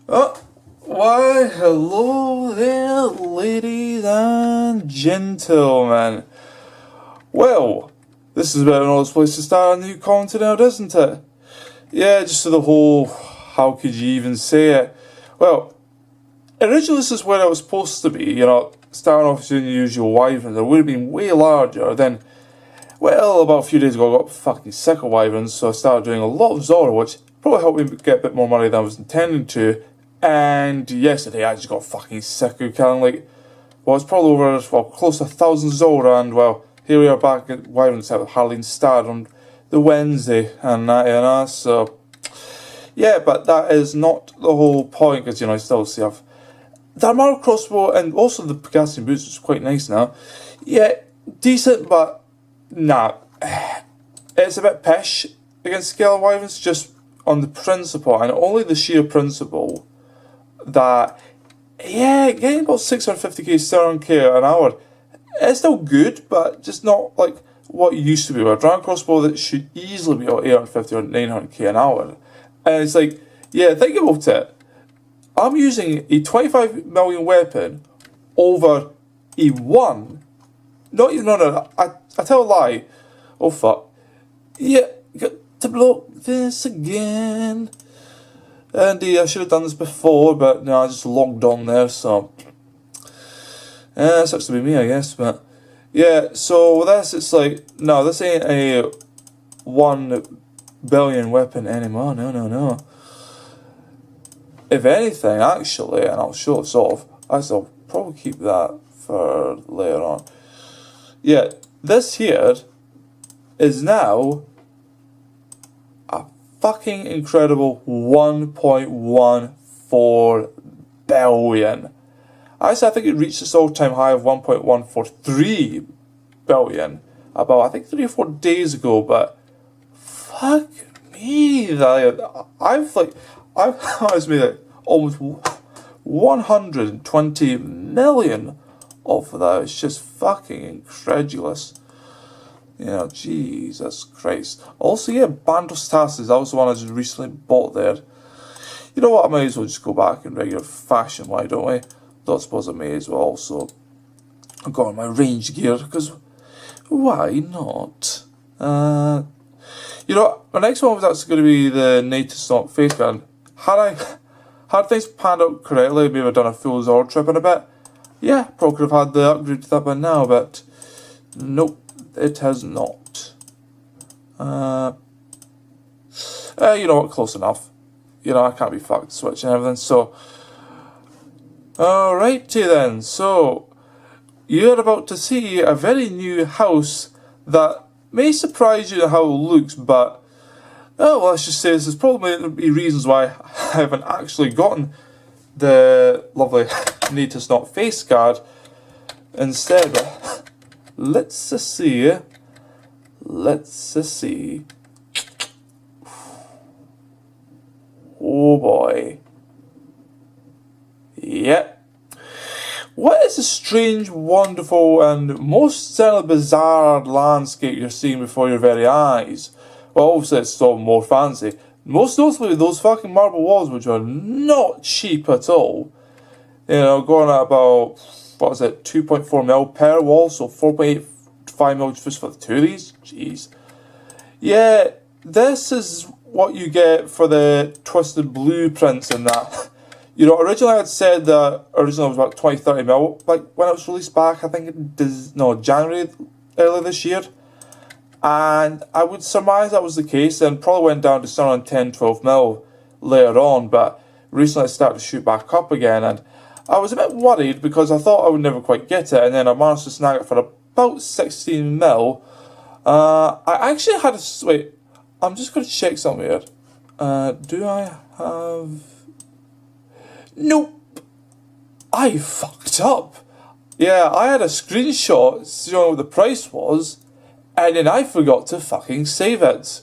Oh, why, hello there, ladies and gentlemen. Well, this is a bit of an odd place to start a new content out, isn't it? Yeah, just to the whole, how could you even say it? Well, originally this is where it was supposed to be, starting off as the usual wyverns. It would have been way larger. Then, well, about a few days ago I got fucking sick of wyverns, so I started doing a lot of Zora, which probably helped me get a bit more money than I was intending to. And yesterday I just got fucking sick of killing, it's probably over, close to 1,000 Zora, and here we are back at Wyvern's with Harleen Stad on the Wednesday, and that, so, yeah, but that is not the whole point, because, I still see I've the armor crossbow, and also the Pk'ing boots, which is quite nice now. Yeah, decent, but, nah, it's a bit pish against Scale Wyverns, just on the principle, and only the sheer principle, that, yeah, getting about 650k, 700k an hour, it's still good, but just not like what it used to be. With a dragon crossbow that should easily be about 850 or 900k an hour. And it's like, yeah, think about it. I'm using a 25 million weapon over a 1. No, I tell a lie. Oh fuck. Yeah, got to block this again. And I should have done this before, but no, I just logged on there, so. Sucks to be me, I guess, but. Yeah, so with this, it's like, no, this ain't a 1 billion weapon anymore, no. If anything, actually, and I'll show this off, I'll probably keep that for later on. Yeah, this here is now a fucking incredible 1.14 billion. Actually, I think it reached its all-time high of 1.143 billion about, I think, 3 or 4 days ago, but fuck me, I've made almost 120 million off of that. It's just fucking incredulous. Jesus Christ. Also, yeah, Bandostasis, that was the one I just recently bought there. You know what, I might as well just go back in regular fashion, why don't we? Don't suppose I may as well, so I've got on my range gear, because why not? My next one was actually going to be the native stock face gun. Had things panned out correctly, maybe I've done a full Zord trip in a bit. Yeah, probably could have had the upgrade to that by now, but nope, it has not. You know what, close enough. I can't be fucked switching everything, so. Alrighty then, so you're about to see a very new house that may surprise you in how it looks, but let's just say this is probably reasons why I haven't actually gotten the lovely Natus Not face guard instead. Let's see. Oh boy. Yep. What is the strange, wonderful, and most certainly bizarre landscape you're seeing before your very eyes? Well, obviously it's still more fancy. Most notably those fucking marble walls, which are not cheap at all. Going at about, 2.4 mil per wall, so 4.85 mil just for the two of these? Jeez. Yeah, this is what you get for the twisted blueprints and that. Originally I'd said that originally it was about 20-30 mil, when it was released back, I think January earlier this year. And I would surmise that was the case, and probably went down to somewhere around 10-12 mil later on, but recently I started to shoot back up again, and I was a bit worried because I thought I would never quite get it, and then I managed to snag it for about 16 mil. I actually had wait, I'm just going to check something here. Do I have... Nope, I fucked up. Yeah, I had a screenshot showing what the price was, and then I forgot to fucking save it.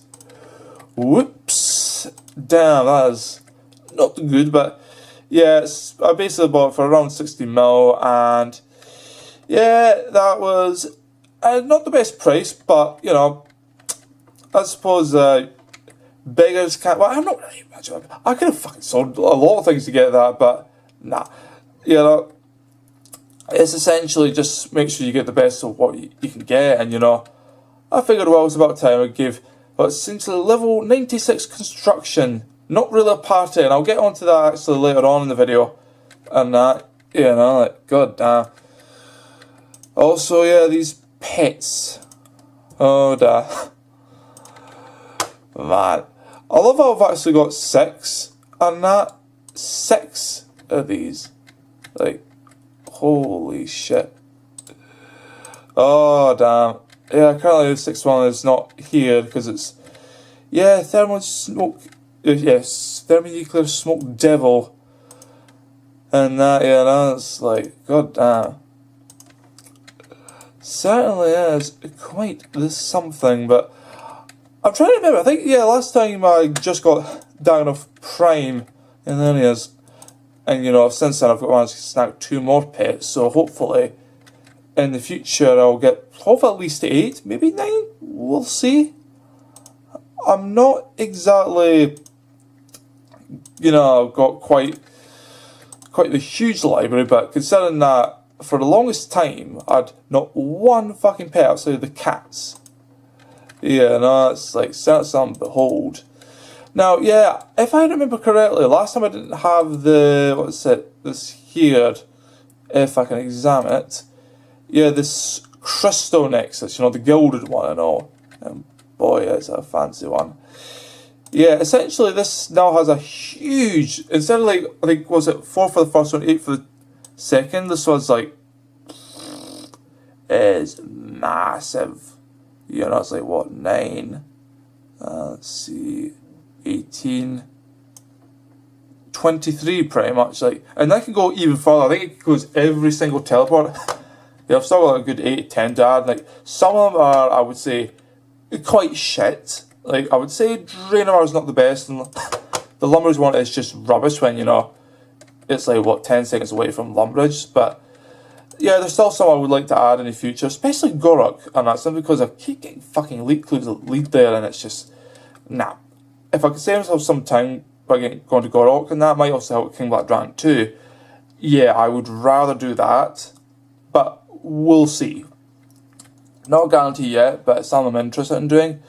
Whoops. Damn, that is not good, but yeah, I basically bought it for around 60 mil, and yeah, that was not the best price, but I suppose beggars can't. Well, I'm not really much of a. I could have fucking sold a lot of things to get that, but nah. You know, it's essentially just make sure you get the best of what you can get, and you know, I figured well, it was about time I gave. But essentially, level 96 construction, not really a party, and I'll get onto that actually later on in the video, and that, you know, like god damn. Also, yeah, these pets. Oh damn. Man, I love how I've actually got 6, and that 6 of these, like, holy shit. Oh damn. Yeah, currently the 6th one is not here because it's, yeah, thermonuclear smoke devil, and that, yeah, that's like, god damn. Certainly is quite the something, but I'm trying to remember, I think, yeah, last time I just got down of Prime, and then he is, and you know, since then I've got managed to snag 2 more pets, so hopefully in the future I'll get hopefully at least 8, maybe 9, we'll see. I'm not exactly, you know, I've got quite the huge library, but considering that for the longest time I had not one fucking pet outside of the cats. Yeah, no, it's like something to behold. Now, yeah, if I remember correctly, last time I didn't have the, what's it, this here, if I can examine it. Yeah, this crystal nexus, you know, the gilded one and all. And boy, it's a fancy one. Yeah, essentially this now has a huge, instead of like, I think, was it 4 for the first one, 8 for the second, this one's like, is massive. You know, it's like, what, 9? Let's see, 18, 23 pretty much, like, and that can go even further. I think it goes every single teleport. Yeah, I've still got a good 8 to 10 to add. Like, some of them are, I would say, quite shit. Like, I would say Draenor is not the best, and the Lumbridge one is just rubbish when, you know, it's like, what, 10 seconds away from Lumbridge, but yeah, there's still some I would like to add in the future, especially Gorok, and that's simply because I keep getting fucking lead clues that lead there, and it's just, nah. If I could save myself some time by going to Gorok, and that might also help King Black Dragon too, yeah, I would rather do that, but we'll see. Not a guarantee yet, but it's something I'm interested in doing.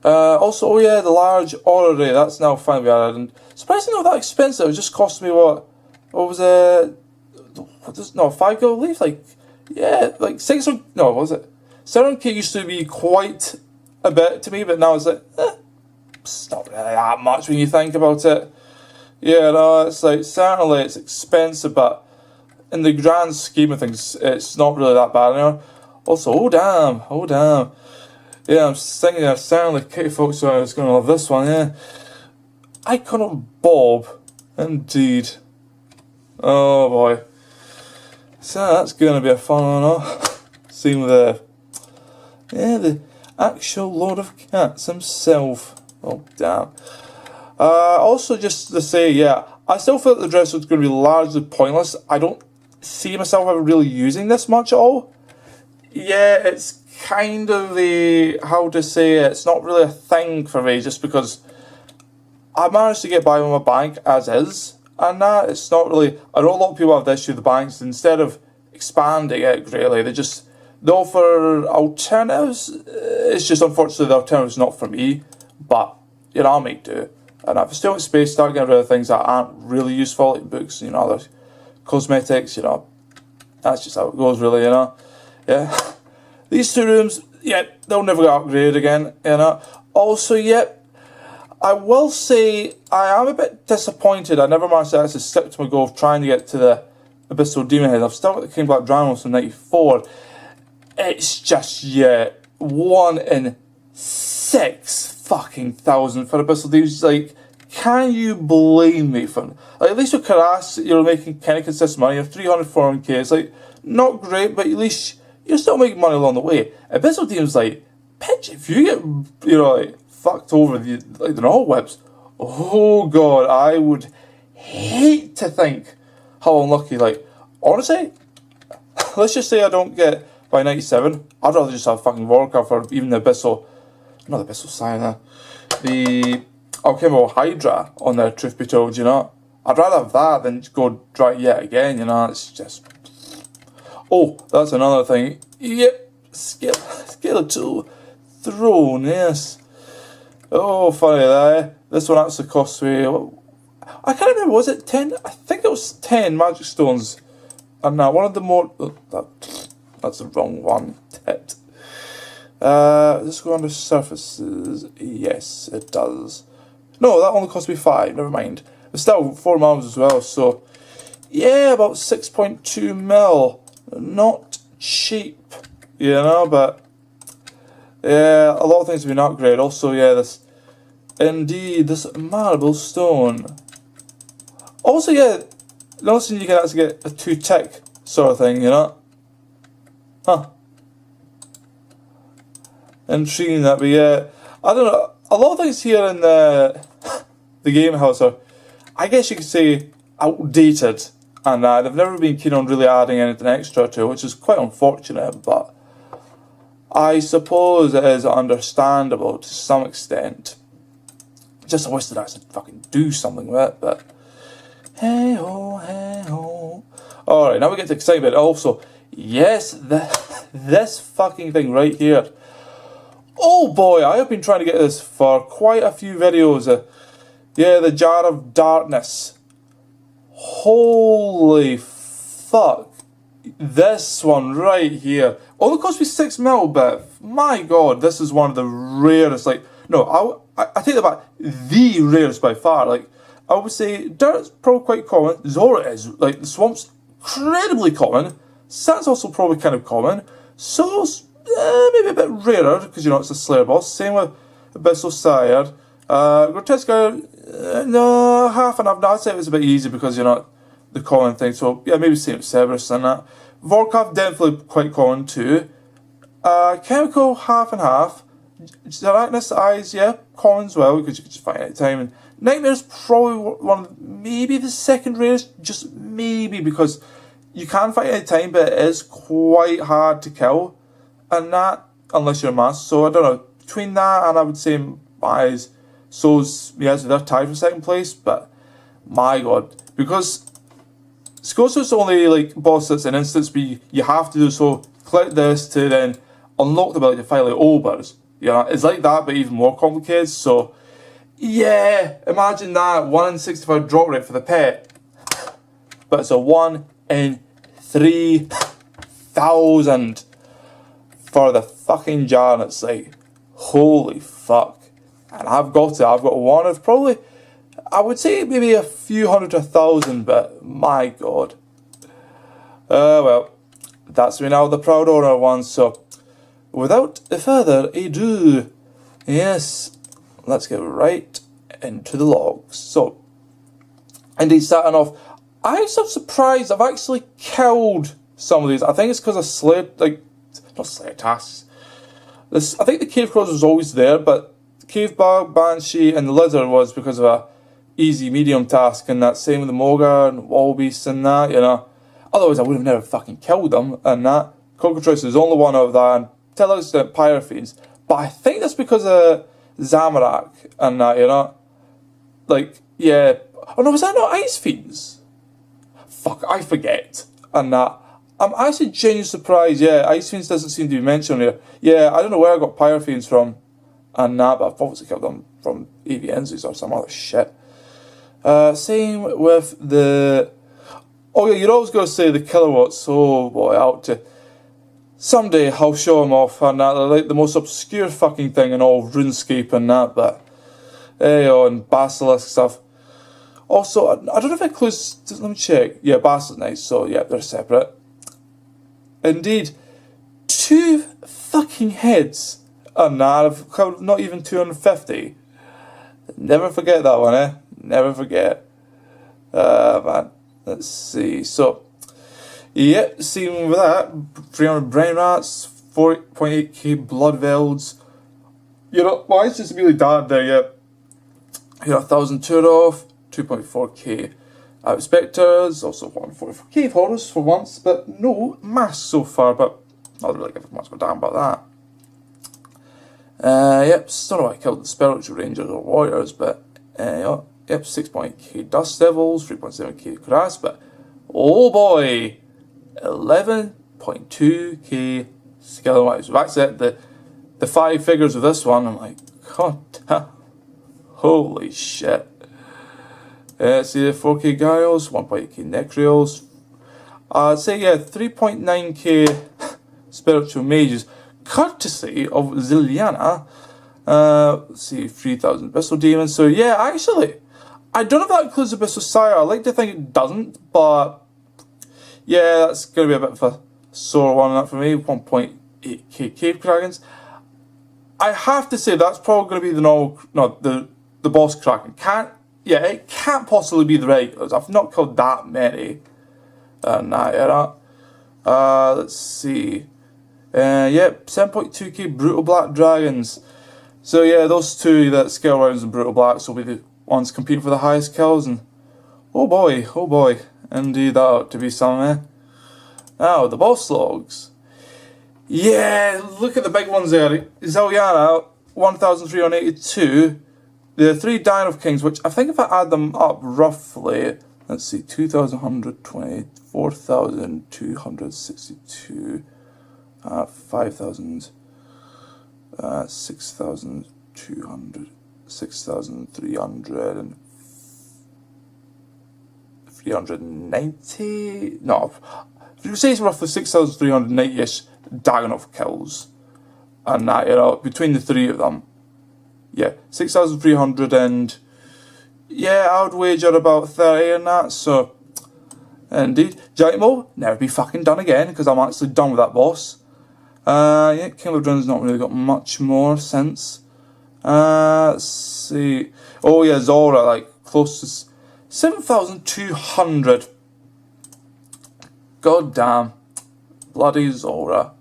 Also, oh yeah, the large orrery, that's now finally added, and surprisingly not that expensive. It just cost me what was it? No, 5 gold leaf, like, yeah, like 600, no, what was it? 700k used to be quite a bit to me, but now it's like, it's not really that much when you think about it. Yeah, no, it's like, certainly it's expensive, but in the grand scheme of things, it's not really that bad anymore. Also, oh damn. Yeah, I'm thinking that certainly Kitty Folks is going to love this one, yeah. Icon of Bob, indeed. Oh boy. So that's going to be a fun one, huh? Seeing the actual Lord of Cats himself. Oh damn. Also just to say, yeah, I still feel that the dress was going to be largely pointless. I don't see myself ever really using this much at all. Yeah, it's kind of a, how to say it, it's not really a thing for me, just because I managed to get by with my bank as is. And that, it's not really, I know a lot of people have the issue with the banks, instead of expanding it greatly, they offer alternatives. It's just unfortunately the alternative's not for me, but, you know, I'll make do. And if I still have space, start getting rid of things that aren't really useful, like books, you know, other cosmetics, you know, that's just how it goes really, you know, yeah. These 2 rooms, yeah, they'll never get upgraded again, you know. Also, yeah, I will say I am a bit disappointed. I never managed to actually stick to my goal of trying to get to the Abyssal Demon Head. I've still got the King Black Dragon from 94. It's just, yeah, 1 in 6 fucking thousand for Abyssal Demons. Like, can you blame me for, like, at least with Karas, you're making kind of consistent money. You have 300, 400k. It's like, not great, but at least you're still making money along the way. Abyssal Demons, like, pitch, if you get, you know, like, fucked over the, like, the normal whips, oh god, I would hate to think how unlucky, like, honestly, let's just say I don't get by 97, I'd rather just have fucking Vorka for even the Abyssal, not the Abyssal Sign, the alchemical hydra on there, truth be told, you know. I'd rather have that than go try it yet again, you know. It's just... Oh, that's another thing. Yep, skeletal throne, yes. Oh, funny there. This one actually cost me... I can't remember, was it 10? I think it was 10 magic stones. And now, one of the more... Oh, that's the wrong one. Tit. Let's go under surfaces. Yes, it does. No, that only cost me 5, never mind. But still, 4 mils as well, so... Yeah, about 6.2 mil. Not cheap, you know, but... Yeah, a lot of things have been upgraded. Also, yeah, this... Indeed, this marble stone. Also, yeah, noticing you can actually get a 2-tick sort of thing, you know? Huh. Intriguing that, but yeah, I don't know, a lot of things here in the game house are, I guess you could say, outdated, and they've never been keen on really adding anything extra to it, which is quite unfortunate, but I suppose it is understandable to some extent. Just I wish they'd actually fucking do something with it, but hey ho, hey ho. Alright, now we get to exciting bit. Also, yes, this fucking thing right here. Oh boy, I have been trying to get this for quite a few videos. Yeah, the Jar of Darkness. Holy fuck. This one right here. Only cost me 6 mil, but my god, this is one of the rarest, like, no, I take that back, the rarest by far. Like, I would say Dirt's probably quite common, Zora is, like, the Swamp's incredibly common, Sand's also probably kind of common, Soul's maybe a bit rarer, because, you know, it's a Slayer boss, same with Abyssal Sire, Grotesca, no, half and half, no, I'd say it was a bit easy because, you know, the common thing, so, yeah, maybe same with Cerberus and that. Vorkath, definitely quite common too. Chemical, half and half. Arachnus Eyes, yeah, common as well, because you can just find it at time. And Nightmare's probably one of maybe the second rarest, just maybe, because you can fight it at time, but it is quite hard to kill. And that, unless you're a master, so I don't know, between that and I would say Eyes, Souls, yes, they're tied for second place, but my god, because Scotia's only like boss that's an instance, but you have to do so, click this to then unlock the ability to fight like Obers. You know, it's like that, but even more complicated. So, yeah, imagine that 1 in 65 drop rate for the pet, but it's a 1 in 3,000 for the fucking jar, and it's like, holy fuck. And I've got it. I've got one of probably, I would say maybe a few hundred to 1,000, but my god. Well, that's me now, the proud owner one, so without further ado, yes, let's get right into the logs. So, indeed, starting off, I'm so surprised I've actually killed some of these. I think it's because of Slayer, like, not Slayer tasks. I think the Cave Crows was always there, but the Cave Bug, Banshee, and the Lizard was because of a easy medium task, and that same with the Mogar and Wall Beast and that, you know. Otherwise I would have never fucking killed them and that. Cockatrice is the only one of that, and Tillers and Pyrofiends. But I think that's because of Zamorak and that, you know. Like, yeah. Oh no, was that not Ice Fiends? Fuck, I forget. And that. I'm actually genuinely surprised, yeah, Ice Fiends doesn't seem to be mentioned here. Yeah, I don't know where I got Pyrofiends from and that, but I've obviously killed them from AVNs or some other shit. Same with the... Oh yeah, you're always going to say the kilowatts. Oh boy, out to... Someday I'll show them off and that. They're like the most obscure fucking thing in all of RuneScape and that, but... Hey, and Basilisk stuff. Also, I don't know if it includes... Let me check. Yeah, Basilisk, nice. So yeah, they're separate. Indeed. 2 fucking heads. And that, I've covered not even 250. Never forget that one, eh? Never forget. Man. Let's see. So, yep, same with that. 300 brain rats, 4.8k blood velds. You know, why is this really bad there yet? You know, 1,000 Turov, 2.4k Spectres, also 1.44 cave horrors for once, but no masks so far, but I don't really give much of a damn about that. Yep, still know I killed the Spiritual Rangers or Warriors, but, yep, 6.8k Dust Devils, 3.7k Grass, but, oh boy, 11.2k Skill Wise. That's it, the 5 figures of this one, I'm like, god damn, holy shit. See the 4k Guiles, 1.8k Necreals, I'd say, yeah, 3.9k Spiritual Mages, courtesy of Xeliana. Let's see, 3,000 Abyssal Demons. So yeah, actually, I don't know if that includes Abyssal Sire. I like to think it doesn't, but yeah, that's going to be a bit of a sore one on that for me. 1.8k Cave Dragons. I have to say that's probably going to be the normal, no, the boss Kraken. It can't possibly be the regulars. I've not killed that many. Let's see. Yep, 7.2k Brutal Black Dragons. So yeah, those two, that Scale Rounds and Brutal Blacks, will be the ones competing for the highest kills. And oh boy, indeed that ought to be something. Now, the boss logs. Yeah, look at the big ones there. Xeliana, 1,382. The 3 Dino Kings, which I think if I add them up roughly, let's see, 2,120, 4,262, 5,000, 6,200, 6,300, and 390. No, if you say it's roughly 6,390-ish Dagonov kills, and that, between the 3 of them, yeah, 6,300, and yeah, I would wager about 30 in that. So indeed, Giant Mole, never be fucking done again, because I'm actually done with that boss. Yeah, King of Drone's not really got much more since. Let's see. Oh yeah, Zora, like, close to 7,200. God damn. Bloody Zora.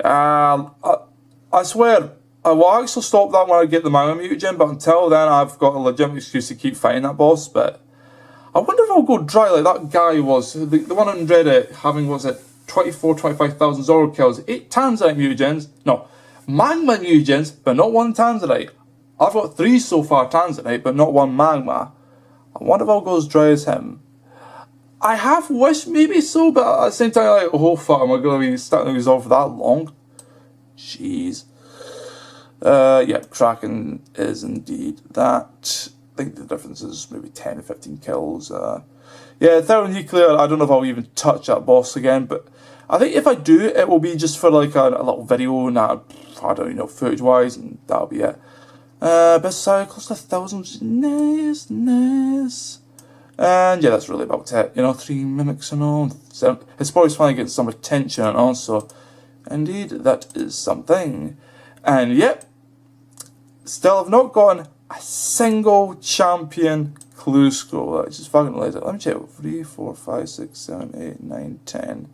I swear, I will actually stop that when I get the Manga Mutagen, but until then I've got a legitimate excuse to keep fighting that boss. But I wonder if I'll go dry like that guy was, the one on Reddit having, what's it, 25,000 Zora kills, 8 Tanzanite Mutagens, no, Magma Mutagens, but not 1 Tanzanite. I've got 3 so far Tanzanite, but not 1 Magma. I wonder if I'll go as dry as him. I have wished maybe so, but at the same time, like, oh fuck, am I going to be stuck in Resolve for that long? Jeez. Yeah, Kraken is indeed that. I think the difference is maybe 10 or 15 kills. Yeah, Thermonuclear, I don't know if I'll even touch that boss again, but I think if I do, it will be just for like a little video, and I don't know, footage-wise, and that'll be it. Best side close to 1,000, nice. And yeah, that's really about it. 3 mimics and all. So it's probably finally getting some attention, and also, indeed, that is something. And yep, still have not gotten a single champion clue scroll. That's just fucking lazy. Let me check. 3, 4, 5, 6, 7, 8, 9, 10.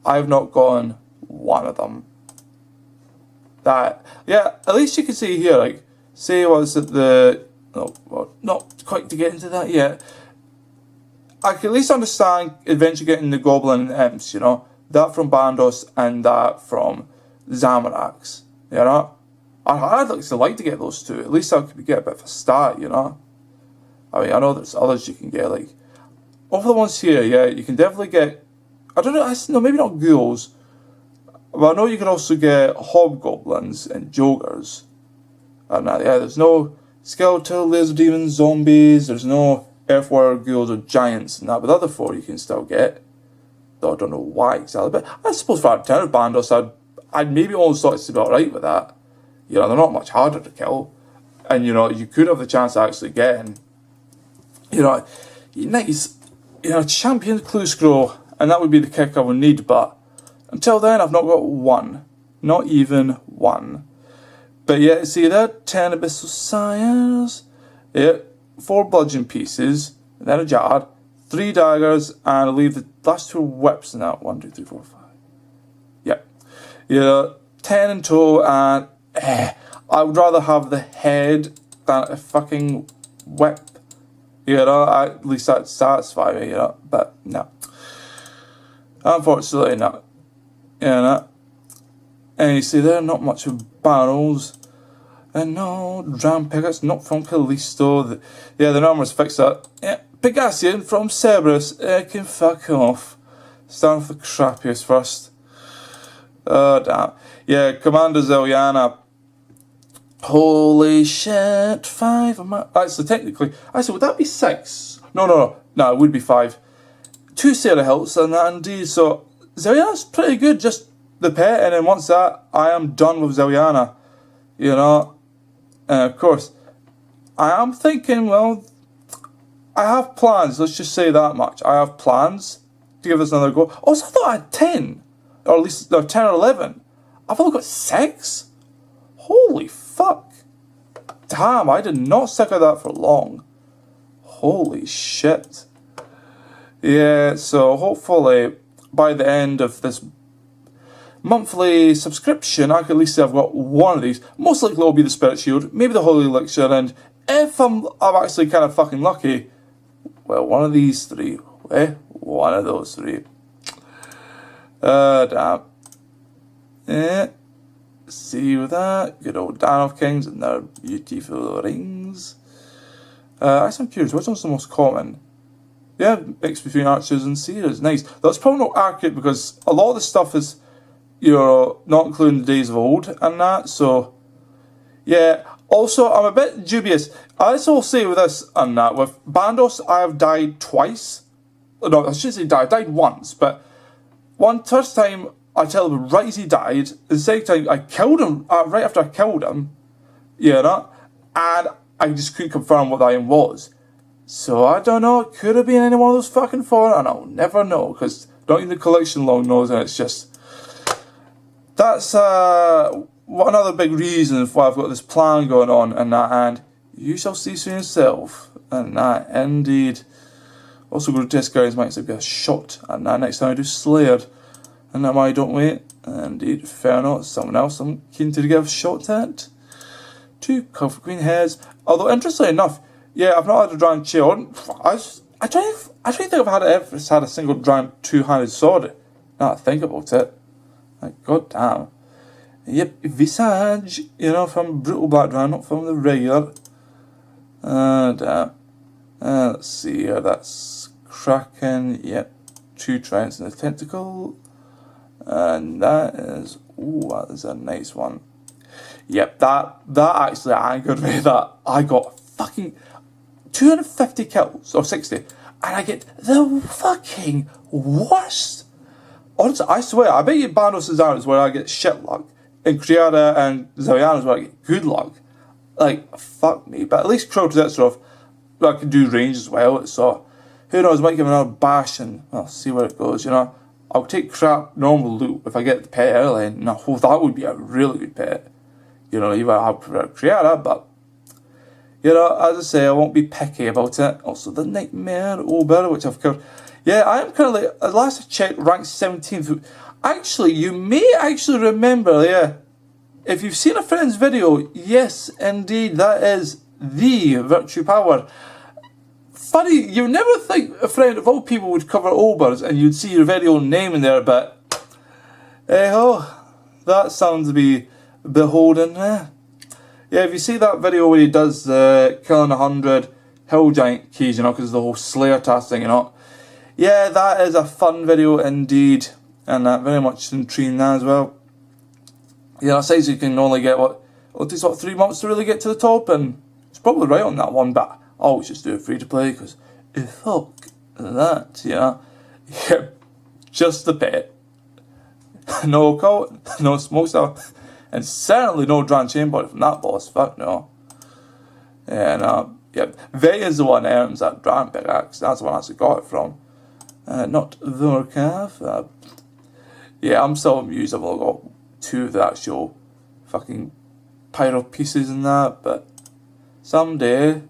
I've not gotten one of them. That, yeah, at least you can see here, like, say what's at the, no, well, not quite to get into that yet. I can at least understand eventually getting the Goblin Imps, that from Bandos and that from Zamarax, I'd like to get those 2. At least I could get a bit of a start, I mean, I know there's others you can get, like, over the ones here, yeah, you can definitely get, I don't know, no, maybe not ghouls, but I know you can also get hobgoblins and jokers. And yeah, there's no skeletal, laser demons, zombies, there's no earth warrior ghouls or giants and that, but the other 4 you can still get. Though I don't know why exactly, but I suppose for Arcana Bandos, I'd maybe almost thought it's about right with that. They're not much harder to kill. And, you could have the chance of actually getting, nice, champion clue scroll, and that would be the kick I would need, but until then, I've not got one. Not even one. But yeah, see there, 10 Abyssal Sires, yeah, 4 bludgeon pieces, and then a jar, 3 daggers, and I'll leave the last 2 whips in that. 1, 2, 3, 4, 5. Yeah, 10 in total, and I would rather have the head than a fucking whip. At least that'd satisfy me, but no. Unfortunately not. And you see there, not much of barrels. And no, Dram Pickaxe, not from Callisto. Yeah, the armor's fixed that. Yeah, Pegassian from Cerberus. It can fuck off. Start with the crappiest first. Oh, damn. Yeah, Commander Zeliana. Holy shit. 5 of my... Actually, technically... Actually, would that be 6? No, it would be 5. 2 Sarah Hilts and that indeed. So, Zeliana's pretty good. Just the pet. And then once that, I am done with Zeliana. You know... of course, I am thinking, well, I have plans, let's just say that much. I have plans to give this another go. Also, I thought I had 10. Or at least, no, 10 or 11. I've only got 6? Holy fuck. Damn, I did not stick at that for long. Holy shit. Yeah, so hopefully, by the end of this monthly subscription, I can at least say I've got one of these. Most likely it'll be the Spirit Shield, maybe the Holy Elixir, and if I'm actually kind of fucking lucky, well, one of these 3. One of those 3. Damn. Yeah. See with that. Good old Dan of Kings and their beautiful rings. I'm curious, which one's the most common? Yeah, mix between archers and seers. Nice. That's probably not accurate because a lot of the stuff is, you know, not including the days of old and that, so yeah. Also, I'm a bit dubious. I will say with this and that, with Bandos, I have died twice. No, I shouldn't say died. I died once, but first time I tell him right as he died. The second time I killed him right after I killed him, you know, and I just couldn't confirm what that item was. So I don't know. It could have been any one of those fucking 4, and I'll never know because not even the collection long knows, and it's just. That's another big reason why I've got this plan going on and that, and you shall see soon yourself, and that, indeed. Also, Grotesque Guys might be a shot, and that next time I do Slayer, and that why don't wait, indeed, fair enough, someone else I'm keen to give a shot at. 2 Comfort Queen heads, although interestingly enough, yeah, I've not had a Dragon Shield. I don't think I've ever had a single Dragon 2-handed sword, now that I think about it. Like, god damn. Yep, Visage, you know, from Brutal Black Dragon, not from the regular. Damn. Let's see here, that's Kraken, yep. 2 Tridents in the Tentacle. And that is, ooh, that is a nice one. Yep, that actually angered me, that I got fucking 250 kills, or 60, and I get the fucking worst. Honestly, I swear, I bet you Bandos is out is where I get shit luck, and Kriada and Zeliana is where I get good luck. Like, fuck me. But at least Crow to that sort of, I can do range as well, so who knows, might give another bash and I'll see where it goes, you know. I'll take crap normal loot if I get the pet early, and I hope that would be a really good pet. You know, even I prefer Kriada, but you know, as I say, I won't be picky about it. Also, the Nightmare Ober, which I've covered. Yeah, I am currently, at last I checked, ranked 17th. Actually, you may actually remember, yeah, if you've seen a friend's video, yes, indeed, that is the Virtue Power. Funny, you never think a friend of all people would cover Obers and you'd see your very own name in there, but oh, that sounds to be beholden. Yeah, if you see that video where he does killing 100 hill giant keys, you know, because the whole Slayer task thing, you know. Yeah, that is a fun video indeed, and very much intriguing that as well. Yeah, it says you can only get it takes 3 months to really get to the top, and it's probably right on that one, but I always just do it free to play because fuck that, yeah. Yeah, just the pet. No cult, no smoke stuff, and certainly no Dragon Chain Body from that boss, fuck no. Yeah, no, yeah, Vega's the one that earns that Dragon Pickaxe, that's the one I actually got it from. Not Vorkav. Yeah, I'm still amused I've only got 2 of the actual fucking pyro pieces in that, but someday.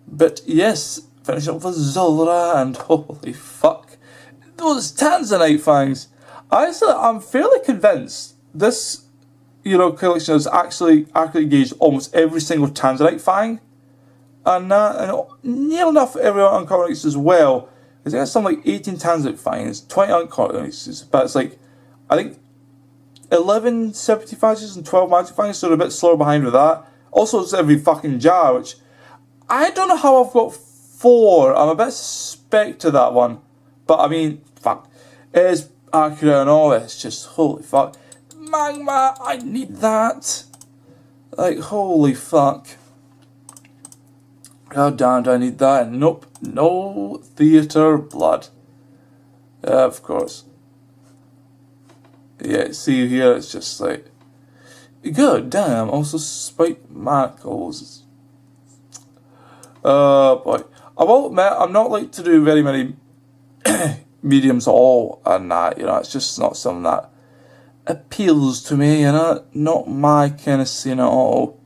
But yes, finishing up with Zulra, and holy fuck, those Tanzanite fangs. I'm fairly convinced this, you know, collection has actually gauged almost every single Tanzanite fang, and near enough every uncommon as well. Because I got some like 18 Tanzanite fangs, 20 uncommon, but it's like I think 11 separate fighters and 12 magic fighters, so they're a bit slower behind with that. Also, it's every fucking jar, which I don't know how I've got 4. I'm a bit suspect to that one. But I mean, fuck. It is accurate and all, it's just holy fuck. Magma, I need that. Like, holy fuck. God damn, do I need that? Nope. No theatre blood. Of course. Yeah, see here, it's just like, god damn, also spike manacles. Boy. I will admit, I'm not like to do very many mediums at all, and that, you know, it's just not something that appeals to me, you know, not my kind of scene at all.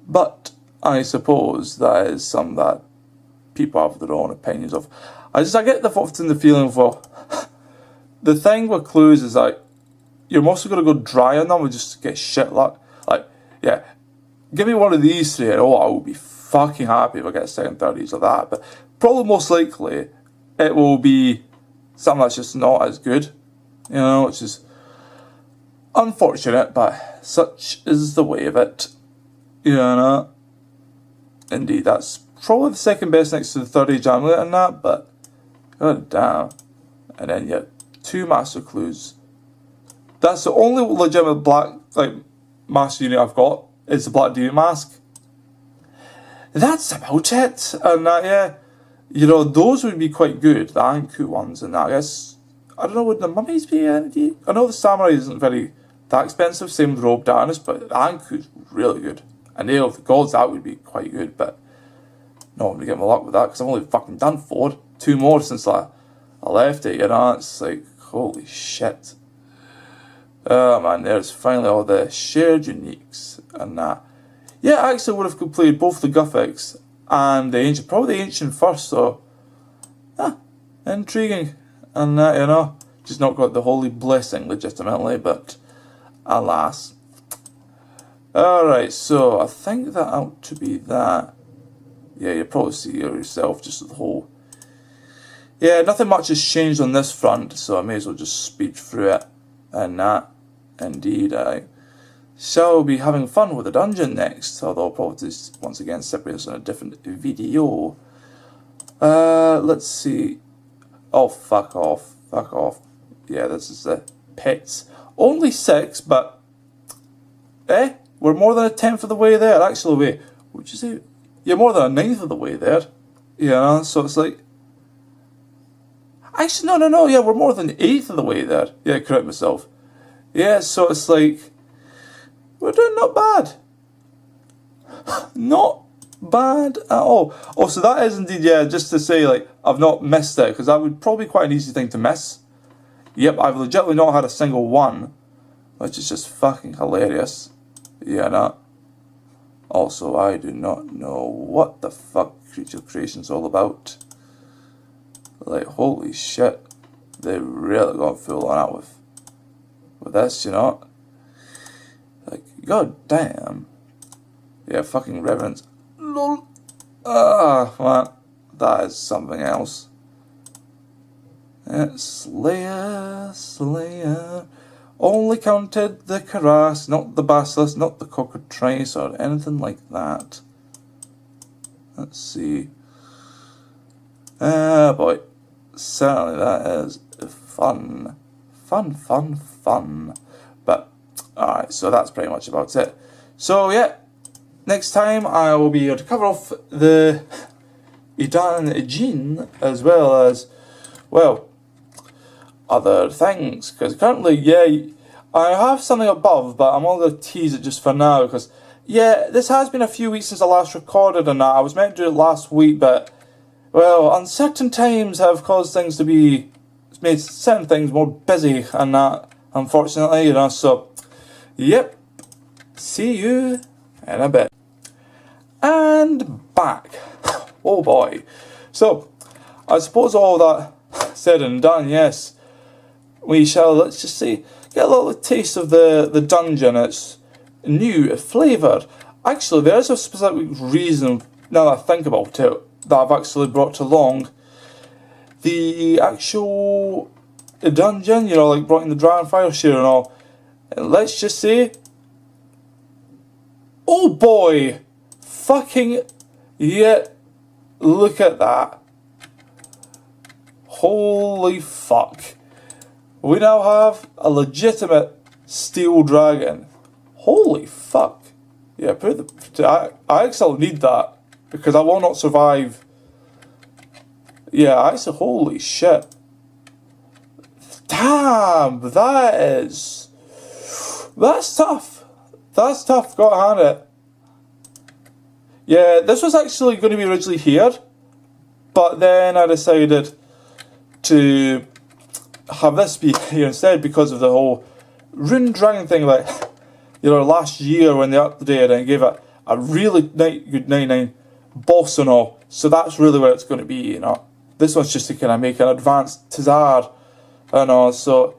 But I suppose that is something that people have their own opinions of. I get often the feeling of, well, the thing with clues is like, you're mostly going to go dry on them and just get shit luck. Like, yeah, give me one of these 3 and oh, I will be fucking happy if I get 2nd, 3rd of that. But probably most likely, it will be something that's just not as good. You know, which is unfortunate, but such is the way of it. You know, indeed, that's probably the 2nd best next to the 3rd age amulet and that, but god damn. And then yeah, 2 master clues. That's the only legitimate black like master unit I've got is the black demon mask. That's about it. And yeah, you know, those would be quite good, the Anku ones, and that. I guess, I don't know, would the mummies be any? I know the samurai isn't very that expensive, same with Robe Darkness, but the Anku's really good. And Nail of the Gods, that would be quite good, but no, I'm gonna get my luck with that because I've only fucking done 4. 2 more since I left it, you know. It's like, holy shit. Oh man, there's finally all the shared uniques and that. Yeah, I actually would have completed both the Guthics and the Ancient, probably the Ancient first, so intriguing. And that, you know, just not got the Holy Blessing legitimately, but alas. Alright, so I think that ought to be that. Yeah, you probably see yourself just the whole. Yeah, nothing much has changed on this front, so I may as well just speed through it. And that, indeed, I shall be having fun with the dungeon next, although I'll probably just, once again, separate this in a different video. Let's see. Oh, fuck off. Fuck off. Yeah, this is the pets. Only 6, but we're more than a 10th of the way there. Actually, wait, would you say? You're more than a 9th of the way there. You know, so it's like. Actually, no, yeah, we're more than 1/8 of the way there. Yeah, correct myself. Yeah, so it's like. We're doing not bad. Not bad at all. Oh, so that is indeed, yeah, just to say, like, I've not missed it, because that would probably be quite an easy thing to miss. Yep, I've legitimately not had a single one, which is just fucking hilarious. Yeah, no. Also, I do not know what the fuck creature creation's all about. Like, holy shit. They really got full on out with this, you know. Like, god damn. Yeah, fucking reverence. Lol. Ah, man. That is something else. Slayer. Only counted the Karas, not the Basilisk, not the Cockatrice, or anything like that. Let's see. Boy. Certainly that is fun. Fun. But, alright, so that's pretty much about it. So, yeah. Next time I will be able to cover off the Idan Jin as well as, well, other things. Because currently, yeah, I have something above, but I'm only going to tease it just for now. Because, yeah, this has been a few weeks since I last recorded and that. I was meant to do it last week, but, well, uncertain times have caused things to be, it's made certain things more busy and that, unfortunately, you know. So, yep, see you in a bit. And back. Oh boy. So, I suppose all that said and done, yes, we shall, let's just say, get a little taste of the dungeon. It's new, flavoured. Actually, there is a specific reason, now that I think about it, that I've actually brought along the actual a dungeon, you know, like brought in the Dragon Fire Share and all. And let's just say, oh boy, fucking yeah, look at that. Holy fuck. We now have a legitimate steel dragon. Holy fuck. Yeah, I actually need that, because I will not survive. Yeah, actually, holy shit. Damn, that's tough. That's tough, gotta hand it. Yeah, this was actually going to be originally here, but then I decided to have this be here instead because of the whole Rune Dragon thing, like, you know, last year when they updated and gave it a really good 99 boss and all. So that's really where it's going to be, you know. This one's just to kind of make an advanced Tazar and all, so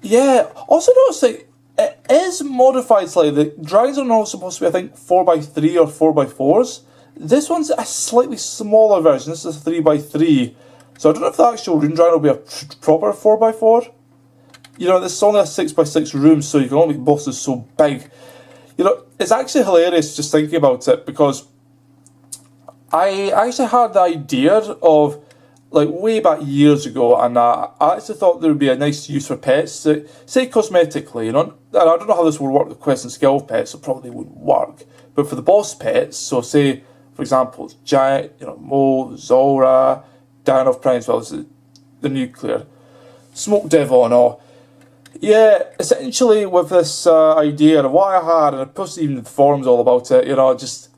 yeah. Also notice, like, it is modified slightly. The dragons are not supposed to be, I think, 4x3 or 4x4s. This one's a slightly smaller version. This is a 3x3. So I don't know if the actual Rune Dragon will be a proper 4x4. You know, this is only a 6x6 room, so you can only make bosses so big. You know, it's actually hilarious just thinking about it, because I actually had the idea of, like, way back years ago, and I actually thought there would be a nice use for pets, say cosmetically, you know. And I don't know how this would work with quest and skill pets, so probably wouldn't work. But for the boss pets, so say, for example, Giant, you know, Mo, Zora, Dan of Prime, as well as the Nuclear, Smoke Devil and all. Yeah, essentially with this idea of what I had, and I posted even the forums all about it, you know, just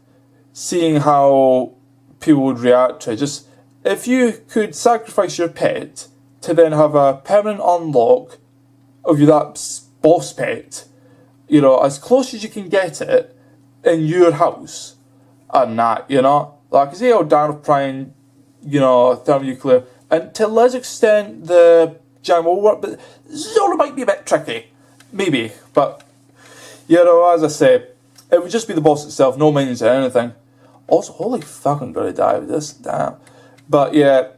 seeing how people would react to it. Just, if you could sacrifice your pet to then have a permanent unlock of that boss pet, you know, as close as you can get it in your house, and that, you know, like I say, Dan of Prime, you know, Thermonuclear, and to a lesser extent the Jam will work, but Zora might be a bit tricky, maybe, but, you know, as I say, it would just be the boss itself, no minions or anything. Also, holy fuck, I'm gonna die with this, damn. But yeah,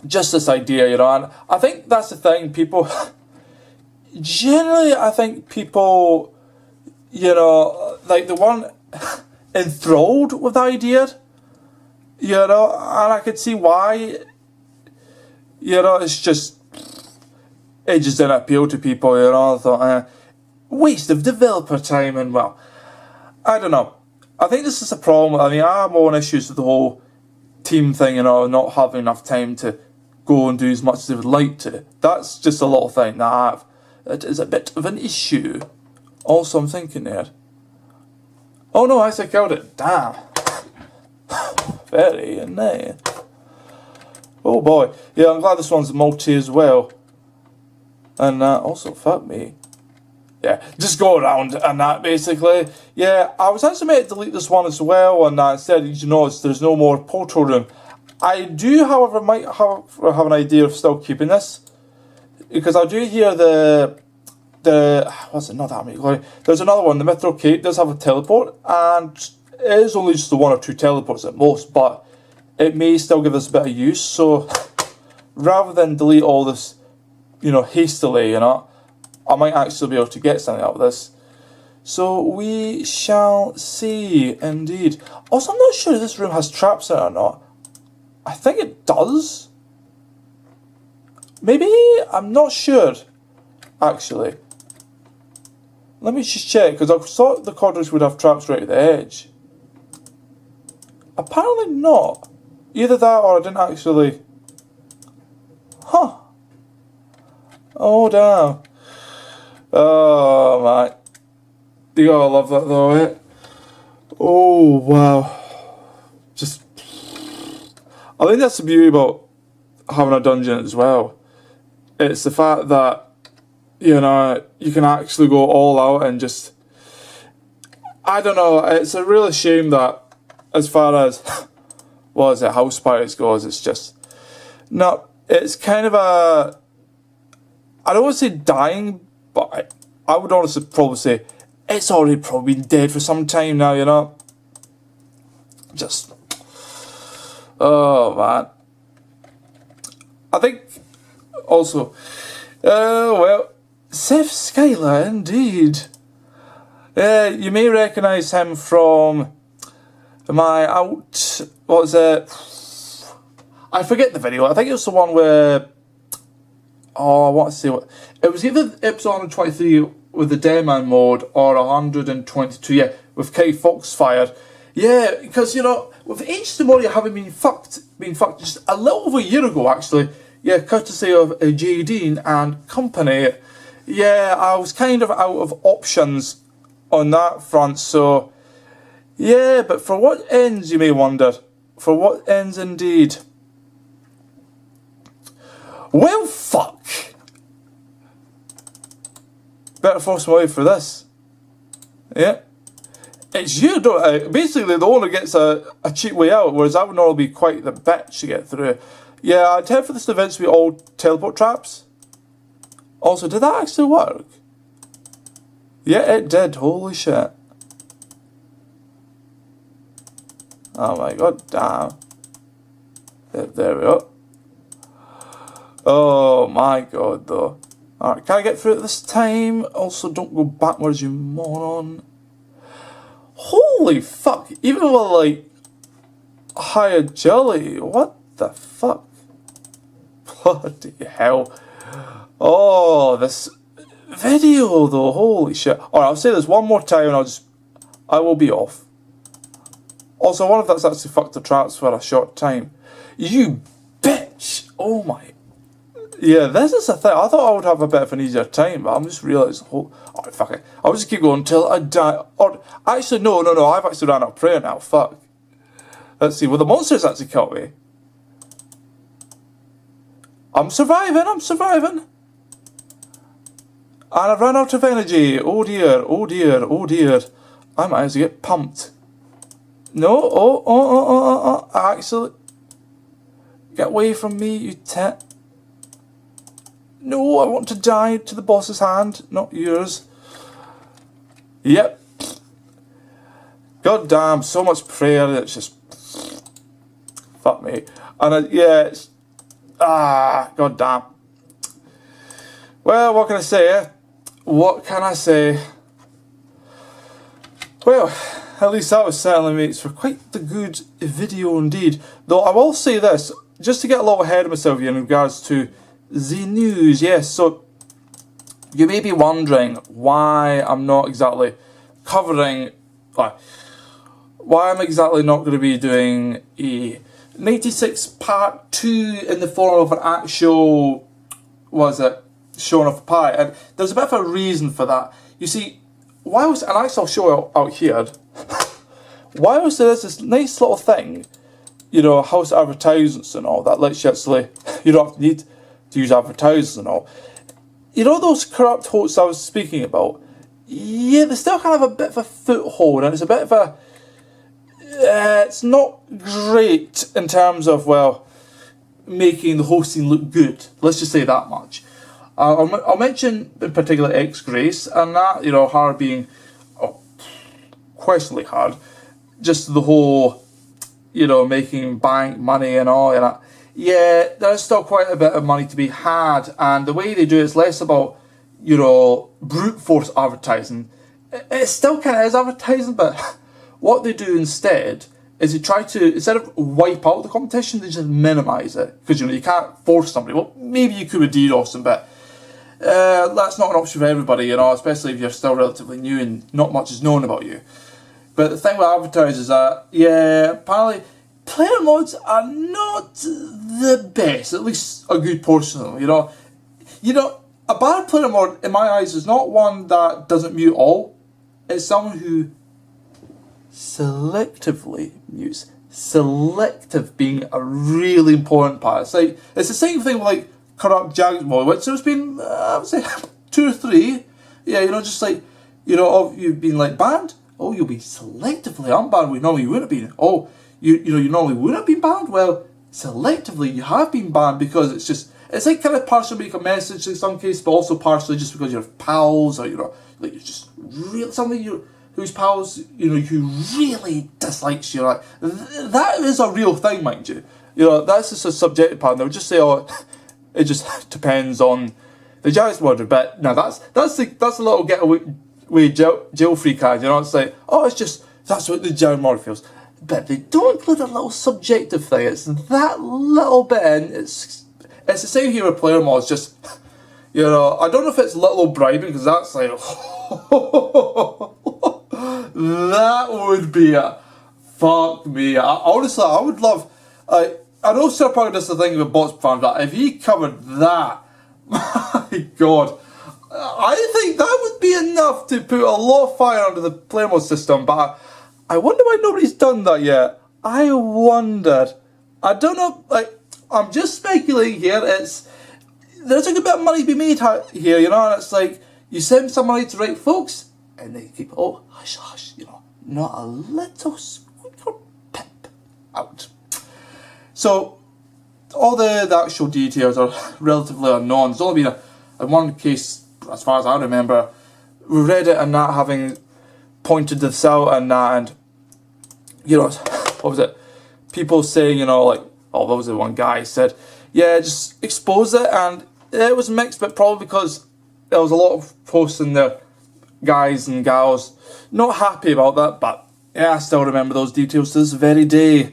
just this idea, you know, and I think that's the thing, people, generally I think people, you know, like the one enthralled with the idea, you know, and I could see why. You know, it's just, it just didn't appeal to people, you know. I thought, waste of developer time, and well, I don't know. I think this is a problem. I mean, I have my own issues with the whole team thing, you know, not having enough time to go and do as much as they would like to. That's just a little thing that I have. It is a bit of an issue. Also, I'm thinking there. Oh no, I actually killed it. Damn. Very nice. Oh boy. Yeah, I'm glad this one's multi as well. And also, fuck me. Yeah, just go around and that, basically. Yeah, I was actually meant to delete this one as well, and instead, you notice there's no more portal room. I do, however, might have an idea of still keeping this, because I do hear the what's it, not that many glory. There's another one, the Mithril Cape does have a teleport, and it is only just the 1 or 2 teleports at most, but it may still give us a bit of use. So rather than delete all this, you know, hastily, you know, I might actually be able to get something out of this. So we shall see, indeed. Also, I'm not sure if this room has traps in it or not. I think it does. Maybe? I'm not sure, actually. Let me just check, because I thought the corridors would have traps right at the edge. Apparently not. Either that or I didn't actually... Huh. Oh, damn. Oh, man. You gotta love that though, eh? Oh, wow. Just... I think that's the beauty about having a dungeon as well. It's the fact that, you know, you can actually go all out and just... I don't know, it's a real shame that as far as, what is it, house parties goes, it's just... No, it's kind of a... I don't want to say dying, but I would honestly probably say it's already probably been dead for some time now, you know? Just... Oh, man. I think Also, well, Seth Skylar, indeed. You may recognise him from my what was it? I forget the video. I think it was the one where, I want to say what, it was either episode 123 with the Deadman mode or 122, yeah, with Kai Foxfire. Yeah, because, you know, with Ancient Memoria having been fucked just a little over a year ago, actually, yeah, courtesy of J.D. and company, yeah, I was kind of out of options on that front, so, yeah, but for what ends, you may wonder? For what ends, indeed? Well, fuck! Better force my way for this. Yeah. It's you, don't I? Basically, the owner gets a cheap way out, whereas that would normally be quite the bitch to get through. Yeah, I'd head for this event to be all teleport traps. Also, did that actually work? Yeah, it did. Holy shit. Oh my god, damn. There we go. Oh my god, though. Alright, can I get through it this time? Also, don't go backwards, you moron. Holy fuck, even with, like, high agility, what the fuck? Bloody hell. Oh, this video, though, holy shit. Alright, I'll say this one more time and I will be off. Also, I wonder if that's actually fucked the traps for a short time. You bitch! Oh my. Yeah, this is the thing. I thought I would have a bit of an easier time, but I'm just realising, alright, fuck it. I'll just keep going until I die. Or, actually, no, I've actually ran out of prayer now, fuck. Let's see, will the monsters actually kill me? I'm surviving. And I've run out of energy. Oh dear. I might as well get pumped. No, actually. Get away from me, you tit. No, I want to die to the boss's hand, not yours. Yep. God damn, so much prayer that it's just... Fuck me. And yeah, it's... God damn. Well, what can I say, What can I say? Well, at least that was certainly makes for quite the good video indeed. Though I will say this, just to get a little ahead of myself here in regards to the news, yes, so you may be wondering why I'm not exactly covering, why I'm exactly not going to be doing a 96 part 2 in the form of an actual, showing off a pie, and there's a bit of a reason for that. You see, whilst, and actually I'll show out here, whilst there's this nice little thing, you know, house advertisements and all, that lets you actually, you don't need to use advertisers and all. You know those corrupt hosts I was speaking about? Yeah, they still kind of have a bit of a foothold, and it's a bit of a... it's not great in terms of, well, making the hosting look good. Let's just say that much. I'll mention in particular X-Grace, and that, you know, her being questionably hard. Just the whole, you know, making bank money and all that. Yeah, there's still quite a bit of money to be had, and the way they do it is less about, you know, brute force advertising. It still kind of is advertising, but what they do instead is they try to, instead of wipe out the competition, they just minimise it. Because, you know, you can't force somebody. Well, maybe you could with DDoS, but that's not an option for everybody, you know, especially if you're still relatively new and not much is known about you. But the thing with advertisers is that, yeah, apparently player mods are not the best, at least a good portion of them, you know. You know, a bad player mod, in my eyes, is not one that doesn't mute all. It's someone who selectively mutes. Selective being a really important part. It's like, it's the same thing with like corrupt Jagex mod, which there's been, I would say, 2 or 3. Yeah, you know, just like, you know, you've been like banned. Oh, you'll be selectively unbanned when normally you wouldn't have been. Oh, you know, you normally wouldn't have been banned. Well, selectively you have been banned because it's just, it's like kind of partially make a message in some cases, but also partially just because you're pals, or, you know, like you're just real somebody whose pals, you know, who really dislikes you. Like, that is a real thing, mind you. You know, that's just a subjective part. They'll just say, oh, It just depends on the Jagex modder. But no, that's a little getaway jail free card. You know, it's like, oh, it's just that's what the Jagex modder feels. But they don't include a little subjective thing. It's that little bit, and it's the same here with player mods. Just, you know, I don't know if it's little bribing, because that's like that would be a fuck me. Honestly, I would love. I know Sir Pug does the thing with bots farms, but if he covered that, my god, I think that would be enough to put a lot of fire under the player mod system. But I wonder why nobody's done that yet. I wondered. I don't know. Like, I'm just speculating here. There's a good bit of money to be made here, you know. And it's like you send some money to right folks, and they keep hush hush, you know, not a little squeaker pip out. So all the actual details are relatively unknown. There's only been one case, as far as I remember, Reddit and that having pointed this out, and that, and you know, what was it? People saying, you know, like, oh, what was it? One guy said, yeah, just expose it, and it was mixed, but probably because there was a lot of posts in there, guys and gals not happy about that. But yeah, I still remember those details to this very day,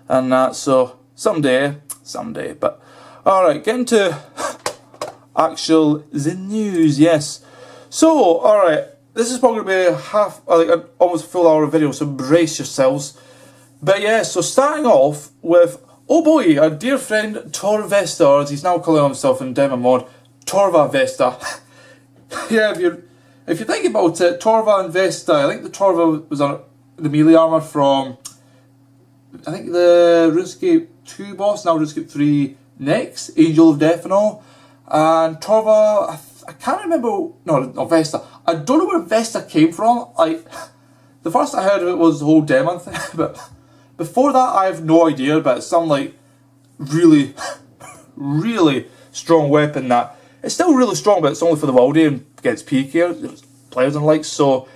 and that. So someday. But all right, getting to actual the news. Yes. So all right. This is probably going to be almost a full hour video, so brace yourselves. But yeah, so starting off with, oh boy, our dear friend Torvesta, or as he's now calling himself in demo mode, Torva Vesta. Yeah, if you think about it, Torva and Vesta, I think the Torva was on the melee armor from, I think the Runescape 2 boss, now Runescape 3 next, Angel of Death and all. And Torva, I can't remember, no, Vesta. I don't know where Vesta came from. Like, the first I heard of it was the whole demon thing, but before that I have no idea. But it's some like really, really strong weapon that it's still really strong, but it's only for the worldie and gets Pk'ing players and like. So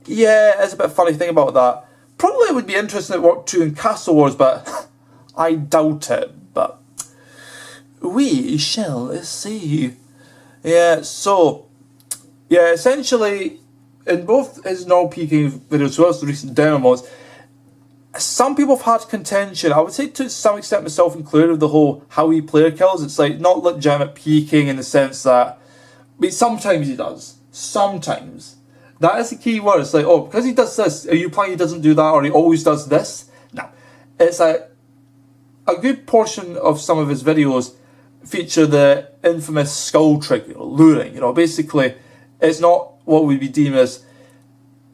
yeah, it's a bit of a funny thing about that. Probably it would be interesting to work too in Castle Wars, but I doubt it. But we shall see. Yeah, so, yeah, essentially, in both his normal Pk'ing videos as well as the recent demo mods, some people have had contention, I would say to some extent myself included, with the whole how he player kills. It's like not legitimate Pk'ing in the sense that, I mean, sometimes he does. Sometimes. That is the key word. It's like, oh, because he does this, are you playing he doesn't do that, or he always does this? No. It's like, a good portion of some of his videos feature the infamous skull trick, you know, luring. You know, basically, it's not what would be deemed as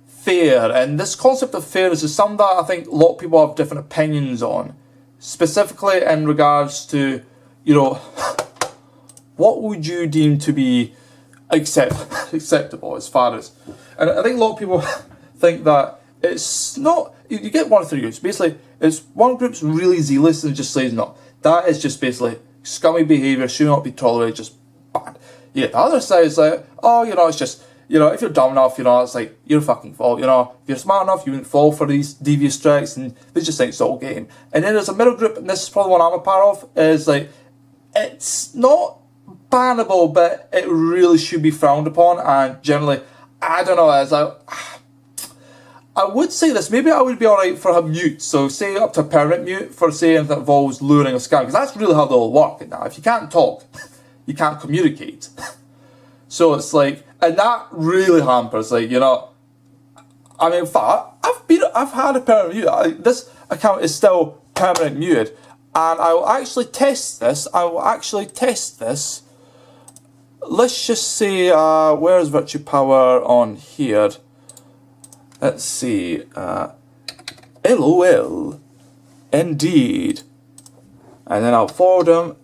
fair. And this concept of fairness is something that I think a lot of people have different opinions on. Specifically in regards to, you know, what would you deem to be acceptable as far as... And I think a lot of people think that it's not... You get one of three groups. Basically, it's one group's really zealous and just says no. That is just basically scummy behaviour, should not be tolerated, just bad. Yeah, the other side is like, oh, you know, it's just, you know, if you're dumb enough, you know, it's like, your fucking fault, you know. If you're smart enough, you wouldn't fall for these devious tricks, and they just think it's all game. And then there's a middle group, and this is probably one I'm a part of, is like, it's not bannable, but it really should be frowned upon, and generally, I don't know, it's like, I would say this, maybe I would be alright for a mute, so say up to a permanent mute for say anything that involves luring or scamming, because that's really how they'll work now. If you can't talk, you can't communicate. So it's like, and that really hampers, like, you know, I mean, in fact, I've had a permanent mute. This account is still permanent muted, and I will actually test this. Let's just say, where's Virtue Power on here? Let's see, LOL, indeed, and then I'll forward them,